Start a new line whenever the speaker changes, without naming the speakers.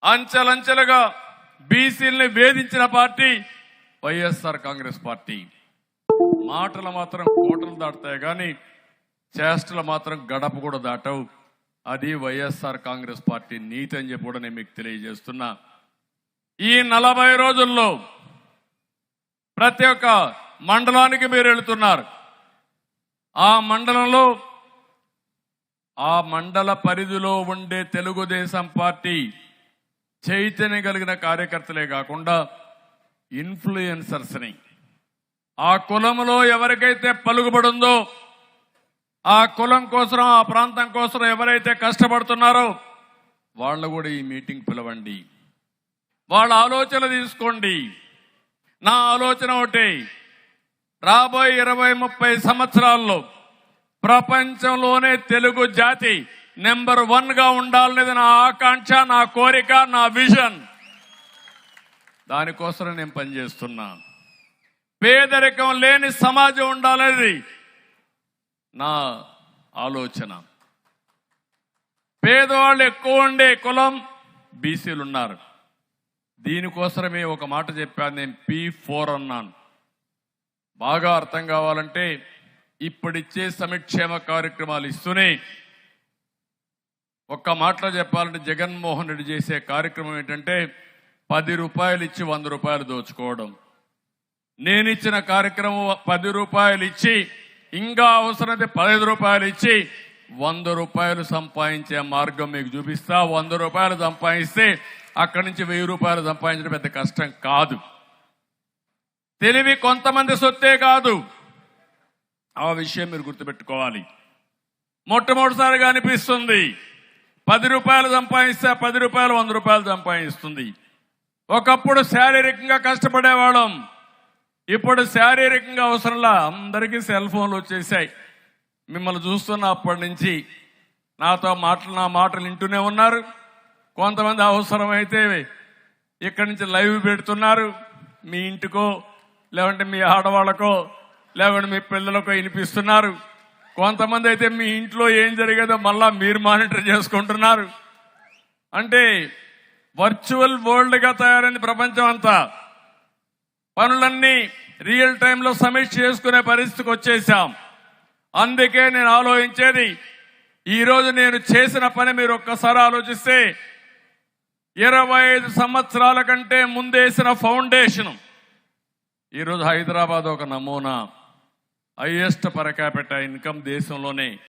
అంచెలంచెలుగా బీసీల్ని వేధించిన party YSR Congress party. మాటలు మాత్రం కోటలు దాటుతాయి కానీ చేష్టలు మాత్రం గడప కూడా దాటవు. అది వైఎస్ఆర్ కాంగ్రెస్ పార్టీ నీతి అని చెప్పి కూడా నేను మీకు తెలియజేస్తున్నా. ఈ 40 రోజుల్లో ప్రతి ఒక్క మండలానికి మీరు వెళుతున్నారు. ఆ మండలంలో ఆ మండల పరిధిలో ఉండే తెలుగుదేశం పార్టీ చైతన్యం కలిగిన కార్యకర్తలే కాకుండా ఇన్ఫ్లుయెన్సర్స్ని, ఆ కులంలో ఎవరికైతే పలుకుబడుందో, ఆ కులం కోసం ఆ ప్రాంతం కోసం ఎవరైతే కష్టపడుతున్నారో వాళ్ళు కూడా ఈ మీటింగ్ పిలవండి. వాళ్ళ ఆలోచన తీసుకోండి. నా ఆలోచన ఒకటి, రాబోయే 20-30 సంవత్సరాల్లో ప్రపంచంలోనే తెలుగు జాతి నెంబర్ 1 గా ఉండాలనేది నా ఆకాంక్ష, నా కోరిక, నా విజన్. దానికోసం నేను పనిచేస్తున్నా. పేదరికం లేని సమాజం ఉండాలనేది నా ఆలోచన. పేదవాళ్ళు ఎక్కువ ఉండే కులం బీసీలు ఉన్నారు. దీనికోసమే ఒక మాట చెప్పాను, నేను P4 అన్నాను. బాగా అర్థం కావాలంటే ఇప్పుడిచ్చే సంక్షేమ కార్యక్రమాలు ఇస్తూనే ఒక్క మాటలో చెప్పాలంటే జగన్మోహన్ రెడ్డి చేసే కార్యక్రమం ఏంటంటే 10 రూపాయలు ఇచ్చి 100 రూపాయలు దోచుకోవడం. నేనిచ్చిన కార్యక్రమం 10 రూపాయలు ఇచ్చి ఇంకా అవసరమైతే 15 రూపాయలు ఇచ్చి 100 రూపాయలు సంపాదించే మార్గం మీకు చూపిస్తా. 100 రూపాయలు సంపాదిస్తే అక్కడి నుంచి 1000 రూపాయలు సంపాదించడం పెద్ద కష్టం కాదు. తెలివి కొంతమంది సొత్తే కాదు, ఆ విషయం మీరు గుర్తుపెట్టుకోవాలి. మొట్టమొదటిసారిగా అనిపిస్తుంది 10 రూపాయలు సంపాదిస్తే 10 రూపాయలు 100 రూపాయలు సంపాదిస్తుంది. ఒకప్పుడు శారీరకంగా కష్టపడేవాళ్ళం, ఇప్పుడు శారీరకంగా అవసరంలా అందరికీ సెల్ ఫోన్లు వచ్చేసాయి. మిమ్మల్ని చూస్తున్న అప్పటి నుంచి నాతో నా మాటలు వింటూనే ఉన్నారు. కొంతమంది అవసరమైతే ఇక్కడి నుంచి లైవ్ పెడుతున్నారు. మీ ఇంటికో లేదంటే మీ ఆడవాళ్ళకో లేకుంటే మీ పిల్లలకో వినిపిస్తున్నారు. కొంతమంది అయితే మీ ఇంట్లో ఏం జరిగేదో మళ్ళా మీరు మానిటర్ చేసుకుంటున్నారు. అంటే వర్చువల్ వరల్డ్గా తయారైంది ప్రపంచం అంతా. పనులన్నీ రియల్ టైంలో సమీక్ష చేసుకునే పరిస్థితికి వచ్చేసాం. అందుకే నేను ఆలోచించేది, ఈరోజు నేను చేసిన పని మీరు ఒక్కసారి ఆలోచిస్తే 25 సంవత్సరాల కంటే ముందేసిన ఫౌండేషన్ ఈరోజు హైదరాబాద్ ఒక నమూనా. హైయెస్ట్ పర్ క్యాపిటల్ ఇన్కమ్ దేశంలోనే.